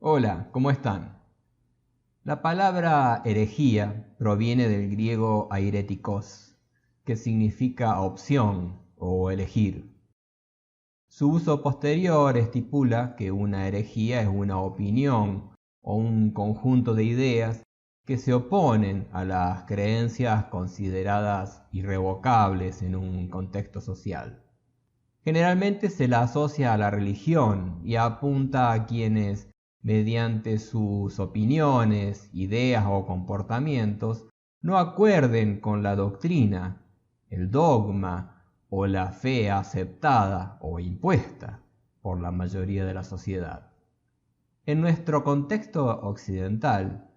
Hola, ¿cómo están? La palabra herejía proviene del griego airetikos, que significa opción o elegir. Su uso posterior estipula que una herejía es una opinión o un conjunto de ideas que se oponen a las creencias consideradas irrevocables en un contexto social. Generalmente se la asocia a la religión y apunta a quienes, mediante sus opiniones, ideas o comportamientos, no acuerden con la doctrina, el dogma o la fe aceptada o impuesta por la mayoría de la sociedad. En nuestro contexto occidental,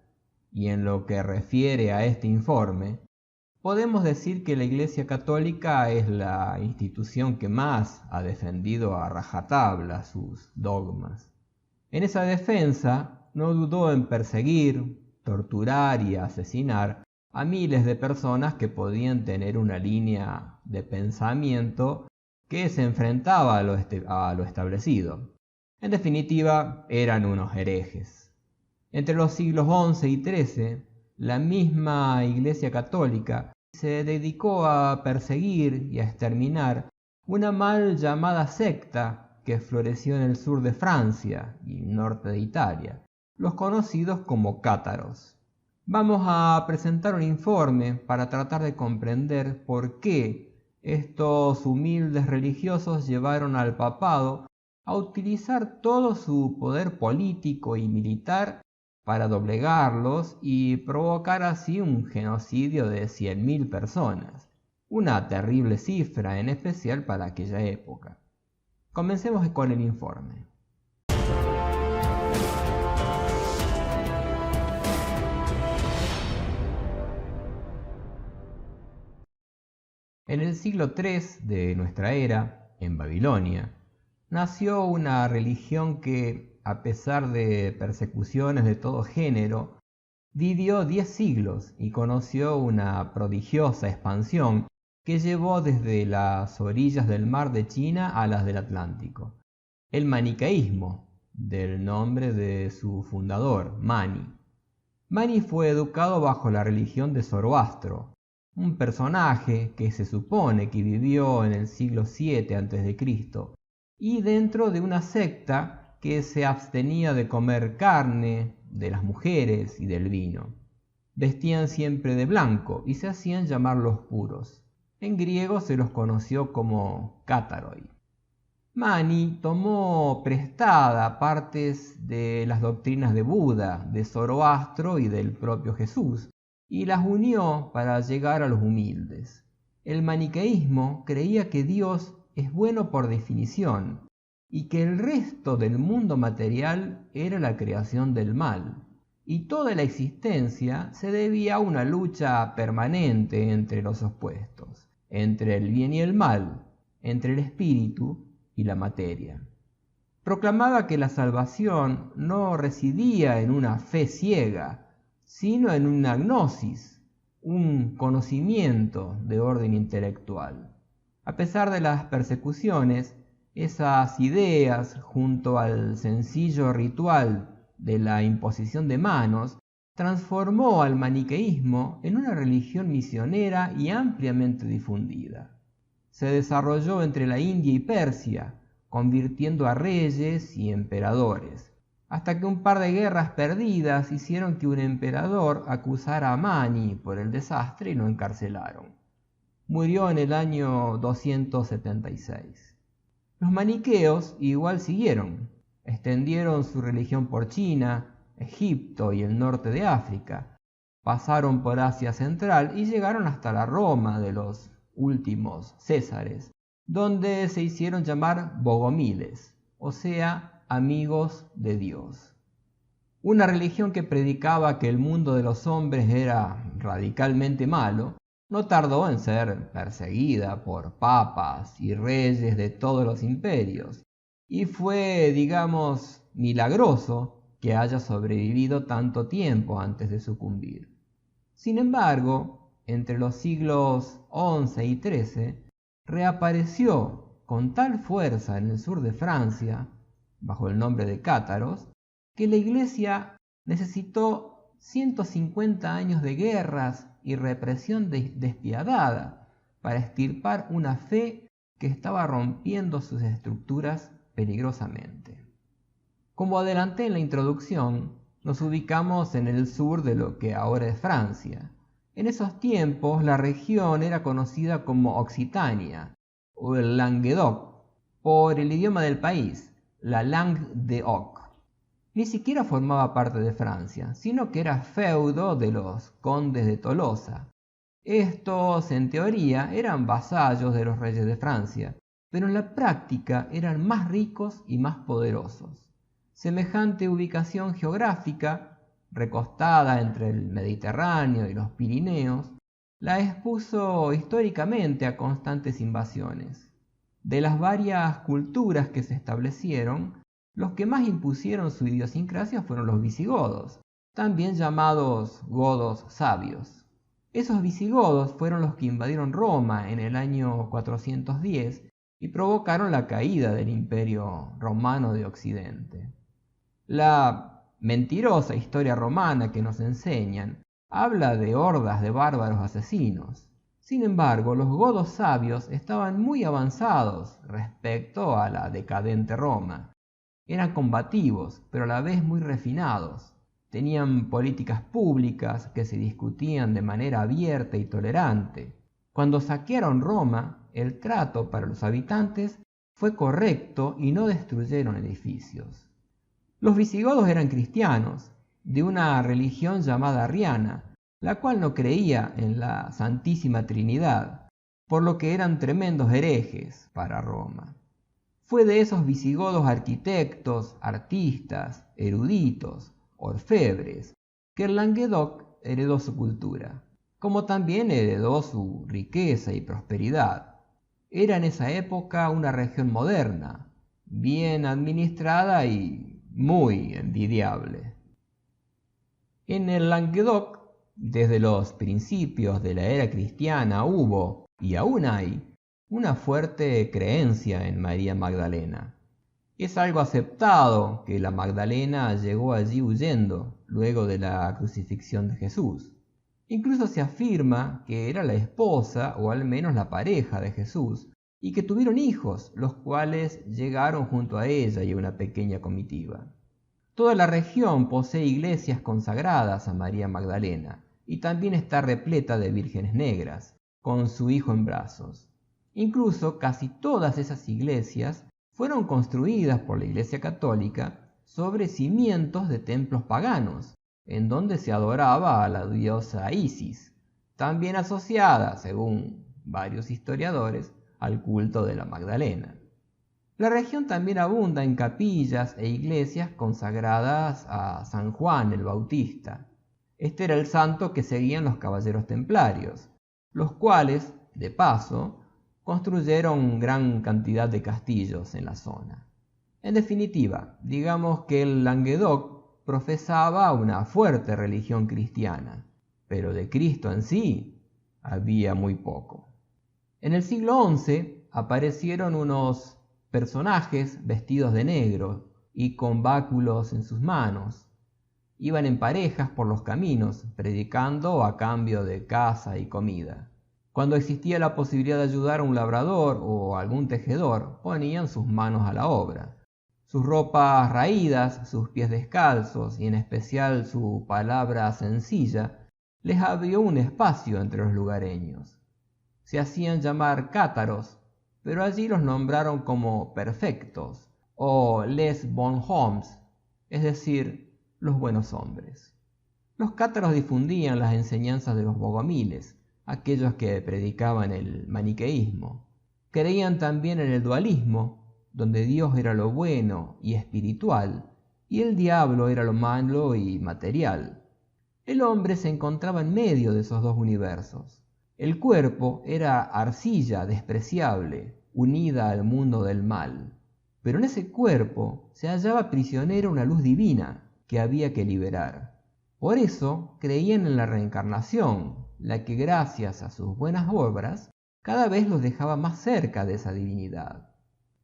y en lo que refiere a este informe, podemos decir que la Iglesia Católica es la institución que más ha defendido a rajatabla sus dogmas. En esa defensa no dudó en perseguir, torturar y asesinar a miles de personas que podían tener una línea de pensamiento que se enfrentaba a lo establecido. En definitiva, eran unos herejes. Entre los siglos XI y XIII, la misma Iglesia Católica se dedicó a perseguir y a exterminar una mal llamada secta que floreció en el sur de Francia y norte de Italia, los conocidos como cátaros. Vamos a presentar un informe para tratar de comprender por qué estos humildes religiosos llevaron al papado a utilizar todo su poder político y militar para doblegarlos y provocar así un genocidio de 100.000 personas, una terrible cifra en especial para aquella época. Comencemos con el informe. En el siglo III de nuestra era, en Babilonia, nació una religión que, a pesar de persecuciones de todo género, vivió 10 siglos y conoció una prodigiosa expansión que llevó desde las orillas del mar de China a las del Atlántico. El maniqueísmo, del nombre de su fundador, Mani. Mani fue educado bajo la religión de Zoroastro, un personaje que se supone que vivió en el siglo VII a.C. y dentro de una secta que se abstenía de comer carne, de las mujeres y del vino. Vestían siempre de blanco y se hacían llamar los puros. En griego se los conoció como cátaroi. Mani tomó prestada partes de las doctrinas de Buda, de Zoroastro y del propio Jesús, y las unió para llegar a los humildes. El maniqueísmo creía que Dios es bueno por definición y que el resto del mundo material era la creación del mal, y toda la existencia se debía a una lucha permanente entre los opuestos, entre el bien y el mal, entre el espíritu y la materia. Proclamaba que la salvación no residía en una fe ciega, sino en una gnosis, un conocimiento de orden intelectual. A pesar de las persecuciones, esas ideas, junto al sencillo ritual de la imposición de manos, transformó al maniqueísmo en una religión misionera y ampliamente difundida. Se desarrolló entre la India y Persia, convirtiendo a reyes y emperadores, hasta que un par de guerras perdidas hicieron que un emperador acusara a Mani por el desastre y lo encarcelaron. Murió en el año 276. Los maniqueos igual siguieron, extendieron su religión por China, Egipto y el norte de África, pasaron por Asia Central y llegaron hasta la Roma de los últimos Césares, donde se hicieron llamar bogomiles, o sea, amigos de Dios. Una religión que predicaba que el mundo de los hombres era radicalmente malo, no tardó en ser perseguida por papas y reyes de todos los imperios, y fue, digamos, milagroso que haya sobrevivido tanto tiempo antes de sucumbir. Sin embargo, entre los siglos XI y XIII, reapareció con tal fuerza en el sur de Francia, bajo el nombre de cátaros, que la Iglesia necesitó 150 años de guerras y represión despiadada para extirpar una fe que estaba rompiendo sus estructuras peligrosamente. Como adelanté en la introducción, nos ubicamos en el sur de lo que ahora es Francia. En esos tiempos la región era conocida como Occitania o el Languedoc por el idioma del país, la Langue d'Oc. Ni siquiera formaba parte de Francia, sino que era feudo de los condes de Tolosa. Estos, en teoría, eran vasallos de los reyes de Francia, pero en la práctica eran más ricos y más poderosos. Semejante ubicación geográfica, recostada entre el Mediterráneo y los Pirineos, la expuso históricamente a constantes invasiones. De las varias culturas que se establecieron, los que más impusieron su idiosincrasia fueron los visigodos, también llamados godos sabios. Esos visigodos fueron los que invadieron Roma en el año 410 y provocaron la caída del Imperio Romano de Occidente. La mentirosa historia romana que nos enseñan habla de hordas de bárbaros asesinos. Sin embargo, los godos sabios estaban muy avanzados respecto a la decadente Roma. Eran combativos, pero a la vez muy refinados. Tenían políticas públicas que se discutían de manera abierta y tolerante. Cuando saquearon Roma, el trato para los habitantes fue correcto y no destruyeron edificios. Los visigodos eran cristianos, de una religión llamada arriana, la cual no creía en la Santísima Trinidad, por lo que eran tremendos herejes para Roma. Fue de esos visigodos arquitectos, artistas, eruditos, orfebres, que el Languedoc heredó su cultura, como también heredó su riqueza y prosperidad. Era en esa época una región moderna, bien administrada y muy envidiable. En el Languedoc, desde los principios de la era cristiana hubo, y aún hay, una fuerte creencia en María Magdalena. Es algo aceptado que la Magdalena llegó allí huyendo luego de la crucifixión de Jesús. Incluso se afirma que era la esposa o al menos la pareja de Jesús y que tuvieron hijos, los cuales llegaron junto a ella y a una pequeña comitiva. Toda la región posee iglesias consagradas a María Magdalena y también está repleta de vírgenes negras, con su hijo en brazos. Incluso casi todas esas iglesias fueron construidas por la Iglesia Católica sobre cimientos de templos paganos, en donde se adoraba a la diosa Isis, también asociada, según varios historiadores, al culto de la Magdalena. La región también abunda en capillas e iglesias consagradas a San Juan el Bautista. Este era el santo que seguían los caballeros templarios, los cuales, de paso, construyeron gran cantidad de castillos en la zona. En definitiva, digamos que el Languedoc profesaba una fuerte religión cristiana, pero de Cristo en sí había muy poco. En el siglo XI aparecieron unos personajes vestidos de negro y con báculos en sus manos. Iban en parejas por los caminos, predicando a cambio de caza y comida. Cuando existía la posibilidad de ayudar a un labrador o algún tejedor, ponían sus manos a la obra. Sus ropas raídas, sus pies descalzos y en especial su palabra sencilla, les abrió un espacio entre los lugareños. Se hacían llamar cátaros, pero allí los nombraron como perfectos o les bons hommes, es decir, los buenos hombres. Los cátaros difundían las enseñanzas de los bogomiles, aquellos que predicaban el maniqueísmo. Creían también en el dualismo, donde Dios era lo bueno y espiritual, y el diablo era lo malo y material. El hombre se encontraba en medio de esos dos universos. El cuerpo era arcilla despreciable, unida al mundo del mal. Pero en ese cuerpo se hallaba prisionera una luz divina que había que liberar. Por eso creían en la reencarnación, la que gracias a sus buenas obras cada vez los dejaba más cerca de esa divinidad.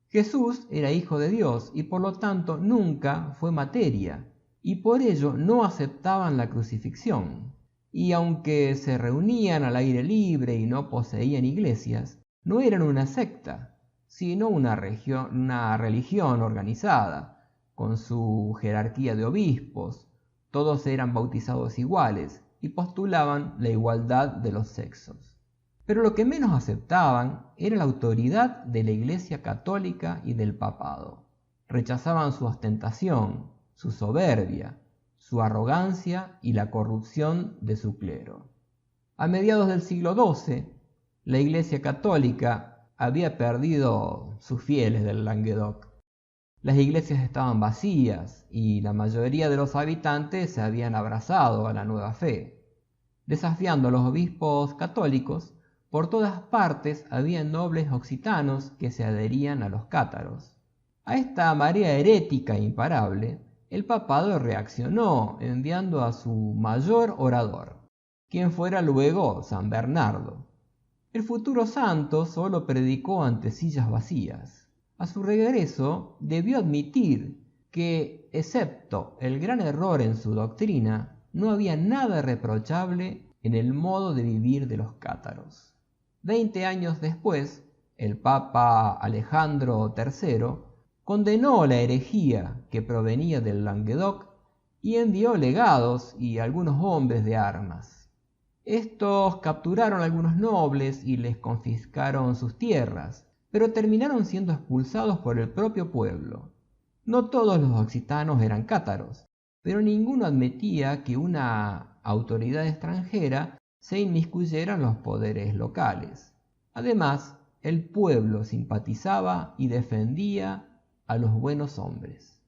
Jesús era hijo de Dios y por lo tanto nunca fue materia, y por ello no aceptaban la crucifixión. Y aunque se reunían al aire libre y no poseían iglesias, no eran una secta, sino una religión organizada, con su jerarquía de obispos. Todos eran bautizados iguales y postulaban la igualdad de los sexos. Pero lo que menos aceptaban era la autoridad de la Iglesia católica y del papado. Rechazaban su ostentación, su soberbia, su arrogancia y la corrupción de su clero. A mediados del siglo XII, la Iglesia católica había perdido sus fieles del Languedoc. Las iglesias estaban vacías y la mayoría de los habitantes se habían abrazado a la nueva fe. Desafiando a los obispos católicos, por todas partes había nobles occitanos que se adherían a los cátaros. A esta marea herética imparable, el papado reaccionó enviando a su mayor orador, quien fuera luego San Bernardo. El futuro santo solo predicó ante sillas vacías. A su regreso debió admitir que, excepto el gran error en su doctrina, no había nada reprochable en el modo de vivir de los cátaros. 20 años después, el Papa Alejandro III condenó la herejía que provenía del Languedoc y envió legados y algunos hombres de armas. Estos capturaron a algunos nobles y les confiscaron sus tierras, pero terminaron siendo expulsados por el propio pueblo. No todos los occitanos eran cátaros, pero ninguno admitía que una autoridad extranjera se inmiscuyera en los poderes locales. Además, el pueblo simpatizaba y defendía a los buenos hombres.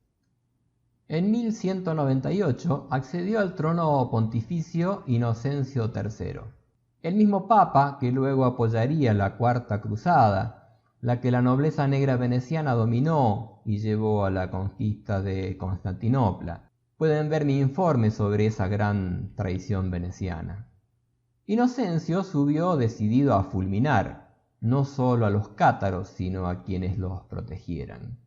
En 1198 accedió al trono pontificio Inocencio III, el mismo papa que luego apoyaría la Cuarta Cruzada, la que la nobleza negra veneciana dominó y llevó a la conquista de Constantinopla. Pueden ver mi informe sobre esa gran traición veneciana. Inocencio subió decidido a fulminar, no solo a los cátaros, sino a quienes los protegieran.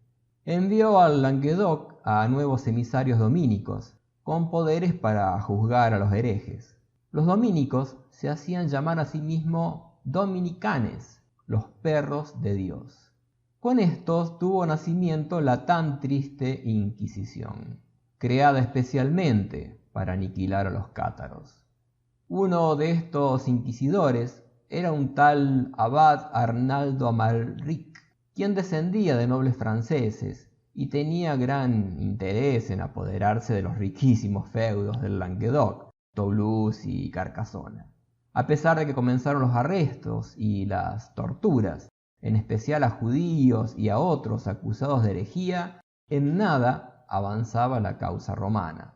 Envió al Languedoc a nuevos emisarios dominicos, con poderes para juzgar a los herejes. Los dominicos se hacían llamar a sí mismos dominicanes, los perros de Dios. Con estos tuvo nacimiento la tan triste Inquisición, creada especialmente para aniquilar a los cátaros. Uno de estos inquisidores era un tal abad Arnaldo Amalric, quien descendía de nobles franceses y tenía gran interés en apoderarse de los riquísimos feudos del Languedoc, Toulouse y Carcassona. A pesar de que comenzaron los arrestos y las torturas, en especial a judíos y a otros acusados de herejía, en nada avanzaba la causa romana.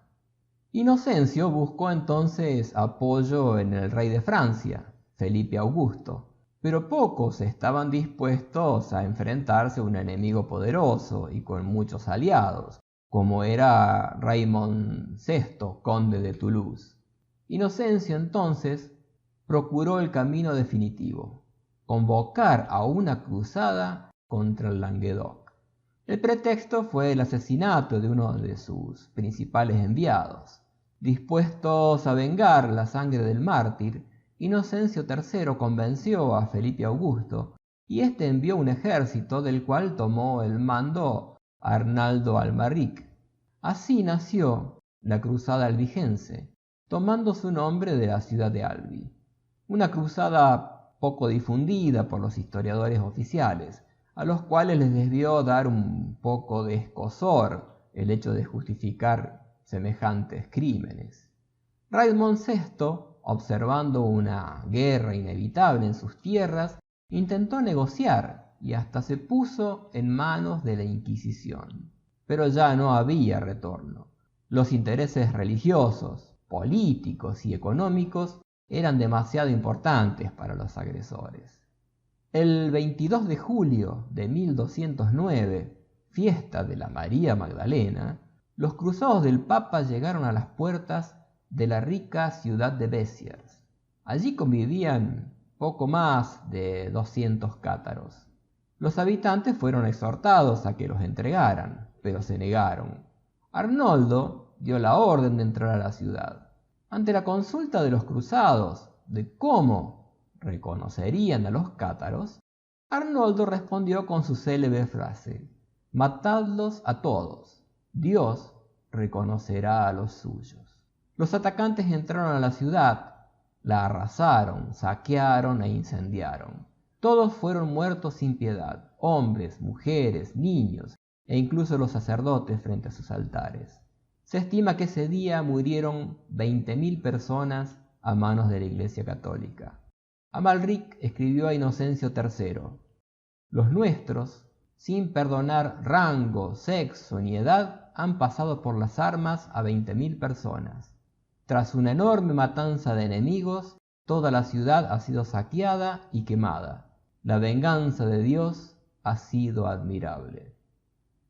Inocencio buscó entonces apoyo en el rey de Francia, Felipe Augusto, pero pocos estaban dispuestos a enfrentarse a un enemigo poderoso y con muchos aliados, como era Raymond VI, conde de Toulouse. Inocencio entonces procuró el camino definitivo, convocar a una cruzada contra el Languedoc. El pretexto fue el asesinato de uno de sus principales enviados. Dispuestos a vengar la sangre del mártir, Inocencio III convenció a Felipe Augusto y éste envió un ejército del cual tomó el mando Arnaldo Amalric. Así nació la Cruzada Albigense, tomando su nombre de la ciudad de Albi. Una cruzada poco difundida por los historiadores oficiales, a los cuales les debió dar un poco de escozor el hecho de justificar semejantes crímenes. Raymond VI, observando una guerra inevitable en sus tierras, intentó negociar y hasta se puso en manos de la Inquisición. Pero ya no había retorno. Los intereses religiosos, políticos y económicos eran demasiado importantes para los agresores. El 22 de julio de 1209, fiesta de la María Magdalena, los cruzados del Papa llegaron a las puertas de la rica ciudad de Béziers. Allí convivían poco más de 200 cátaros. Los habitantes fueron exhortados a que los entregaran, pero se negaron. Arnoldo dio la orden de entrar a la ciudad. Ante la consulta de los cruzados de cómo reconocerían a los cátaros, Arnoldo respondió con su célebre frase: «Matadlos a todos, Dios reconocerá a los suyos». Los atacantes entraron a la ciudad, la arrasaron, saquearon e incendiaron. Todos fueron muertos sin piedad, hombres, mujeres, niños e incluso los sacerdotes frente a sus altares. Se estima que ese día murieron 20.000 personas a manos de la Iglesia Católica. Amalric escribió a Inocencio III: «Los nuestros, sin perdonar rango, sexo ni edad, han pasado por las armas a 20.000 personas. Tras una enorme matanza de enemigos, toda la ciudad ha sido saqueada y quemada. La venganza de Dios ha sido admirable».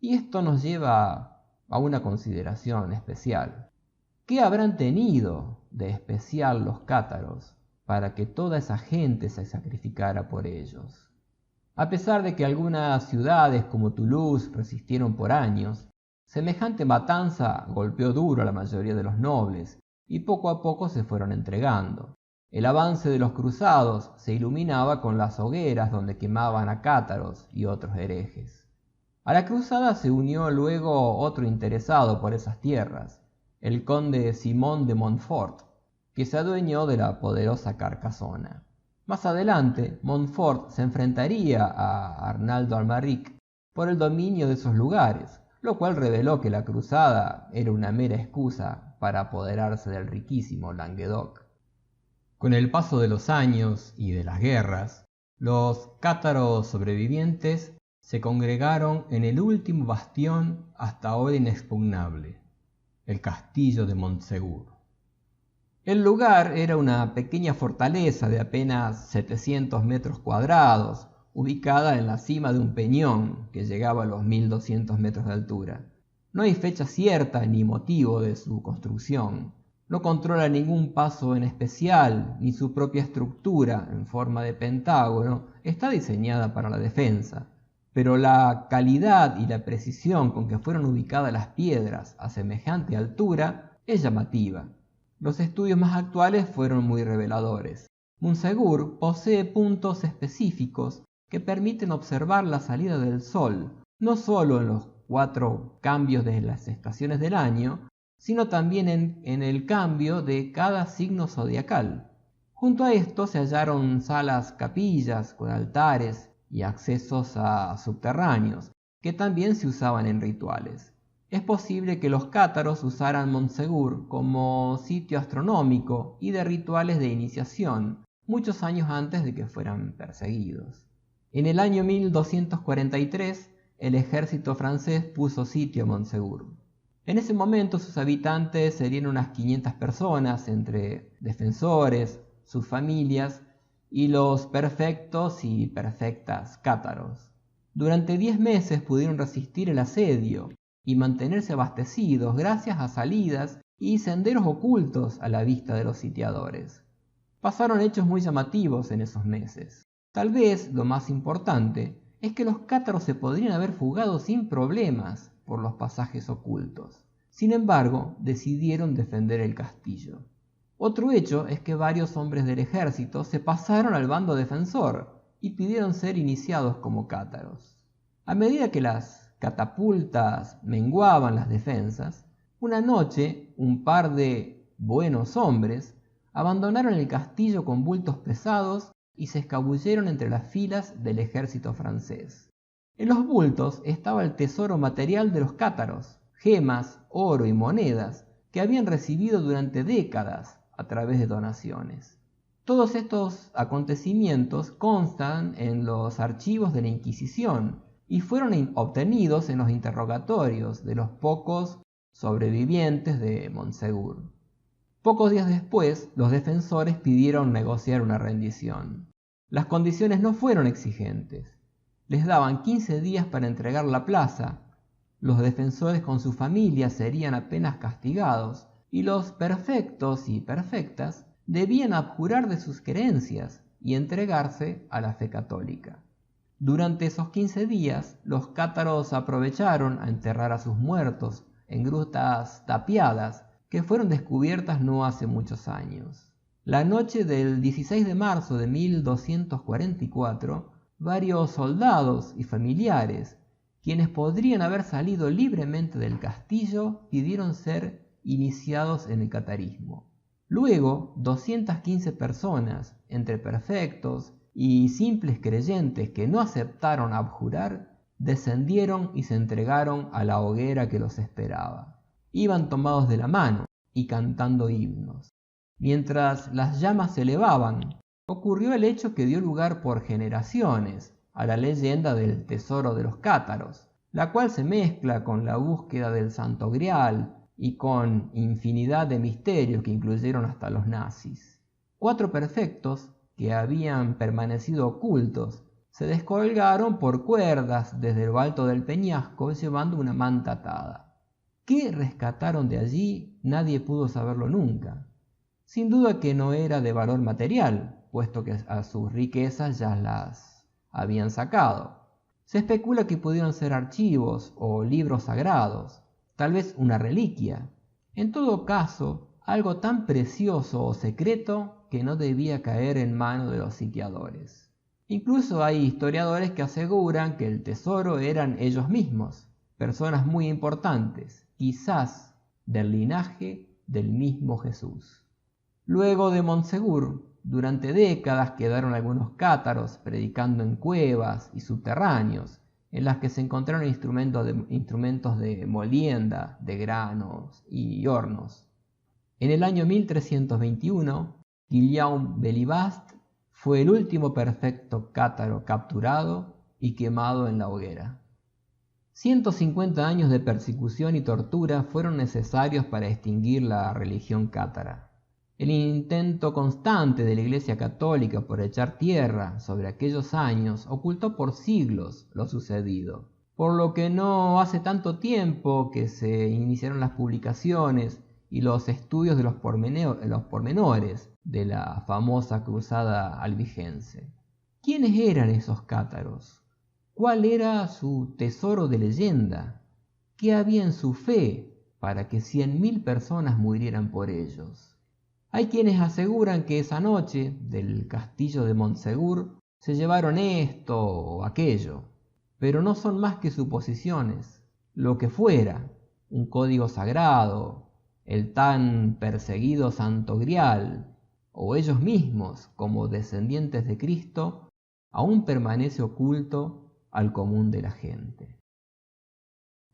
Y esto nos lleva a una consideración especial. ¿Qué habrán tenido de especial los cátaros para que toda esa gente se sacrificara por ellos? A pesar de que algunas ciudades como Toulouse resistieron por años, semejante matanza golpeó duro a la mayoría de los nobles y poco a poco se fueron entregando. El avance de los cruzados se iluminaba con las hogueras donde quemaban a cátaros y otros herejes. A la cruzada se unió luego otro interesado por esas tierras, el conde Simón de Montfort, que se adueñó de la poderosa Carcasona. Más adelante, Montfort se enfrentaría a Arnaldo Amalric por el dominio de esos lugares, lo cual reveló que la cruzada era una mera excusa para apoderarse del riquísimo Languedoc. Con el paso de los años y de las guerras, los cátaros sobrevivientes se congregaron en el último bastión hasta ahora inexpugnable, el castillo de Montsegur. El lugar era una pequeña fortaleza de apenas 700 metros cuadrados, ubicada en la cima de un peñón que llegaba a los 1200 metros de altura. No hay fecha cierta ni motivo de su construcción. No controla ningún paso en especial, ni su propia estructura en forma de pentágono está diseñada para la defensa. Pero la calidad y la precisión con que fueron ubicadas las piedras a semejante altura es llamativa. Los estudios más actuales fueron muy reveladores. Montsegur posee puntos específicos que permiten observar la salida del sol, no solo en los 4 cambios de las estaciones del año, sino también en el cambio de cada signo zodiacal. Junto a esto se hallaron salas capillas con altares y accesos a subterráneos, que también se usaban en rituales. Es posible que los cátaros usaran Montsegur como sitio astronómico y de rituales de iniciación, muchos años antes de que fueran perseguidos. En el año 1243, el ejército francés puso sitio a Montsegur. En ese momento sus habitantes serían unas 500 personas, entre defensores, sus familias y los perfectos y perfectas cátaros. Durante 10 meses pudieron resistir el asedio y mantenerse abastecidos gracias a salidas y senderos ocultos a la vista de los sitiadores. Pasaron hechos muy llamativos en esos meses. Tal vez lo más importante es que los cátaros se podrían haber fugado sin problemas por los pasajes ocultos. Sin embargo, decidieron defender el castillo. Otro hecho es que varios hombres del ejército se pasaron al bando defensor y pidieron ser iniciados como cátaros. A medida que las catapultas menguaban las defensas, una noche un par de buenos hombres abandonaron el castillo con bultos pesados y se escabulleron entre las filas del ejército francés. En los bultos estaba el tesoro material de los cátaros, gemas, oro y monedas que habían recibido durante décadas a través de donaciones. Todos estos acontecimientos constan en los archivos de la Inquisición y fueron obtenidos en los interrogatorios de los pocos sobrevivientes de Montsegur. Pocos días después, los defensores pidieron negociar una rendición. Las condiciones no fueron exigentes. Les daban 15 días para entregar la plaza, los defensores con sus familias serían apenas castigados, y los perfectos y perfectas debían abjurar de sus creencias y entregarse a la fe católica. Durante esos 15 días, los cátaros aprovecharon a enterrar a sus muertos en grutas tapiadas que fueron descubiertas no hace muchos años. La noche del 16 de marzo de 1244, varios soldados y familiares, quienes podrían haber salido libremente del castillo, pidieron ser iniciados en el catarismo. Luego, 215 personas, entre perfectos y simples creyentes que no aceptaron abjurar, descendieron y se entregaron a la hoguera que los esperaba. Iban tomados de la mano y cantando himnos. Mientras las llamas se elevaban, ocurrió el hecho que dio lugar por generaciones a la leyenda del tesoro de los cátaros, la cual se mezcla con la búsqueda del Santo Grial y con infinidad de misterios que incluyeron hasta los nazis. 4 perfectos que habían permanecido ocultos se descolgaron por cuerdas desde lo alto del peñasco llevando una manta atada. ¿Qué rescataron de allí? Nadie pudo saberlo nunca. Sin duda que no era de valor material, puesto que a sus riquezas ya las habían sacado. Se especula que pudieron ser archivos o libros sagrados, tal vez una reliquia. En todo caso, algo tan precioso o secreto que no debía caer en manos de los sitiadores. Incluso hay historiadores que aseguran que el tesoro eran ellos mismos, personas muy importantes, quizás del linaje del mismo Jesús. Luego de Montsegur, durante décadas quedaron algunos cátaros predicando en cuevas y subterráneos, en las que se encontraron instrumentos de molienda, de granos y hornos. En el año 1321, Guillaume Belibast fue el último perfecto cátaro capturado y quemado en la hoguera. 150 años de persecución y tortura fueron necesarios para extinguir la religión cátara. El intento constante de la Iglesia Católica por echar tierra sobre aquellos años ocultó por siglos lo sucedido, por lo que no hace tanto tiempo que se iniciaron las publicaciones y los estudios de los pormenores de la famosa cruzada albigense. ¿Quiénes eran esos cátaros? ¿Cuál era su tesoro de leyenda? ¿Qué había en su fe para que 100.000 personas murieran por ellos? Hay quienes aseguran que esa noche, del castillo de Montsegur, se llevaron esto o aquello, pero no son más que suposiciones. Lo que fuera, un código sagrado, el tan perseguido Santo Grial, o ellos mismos como descendientes de Cristo, aún permanece oculto al común de la gente.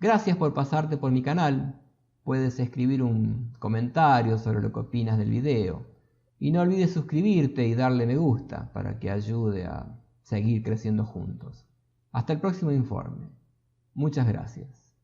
Gracias por pasarte por mi canal. Puedes escribir un comentario sobre lo que opinas del video. Y no olvides suscribirte y darle me gusta para que ayude a seguir creciendo juntos. Hasta el próximo informe. Muchas gracias.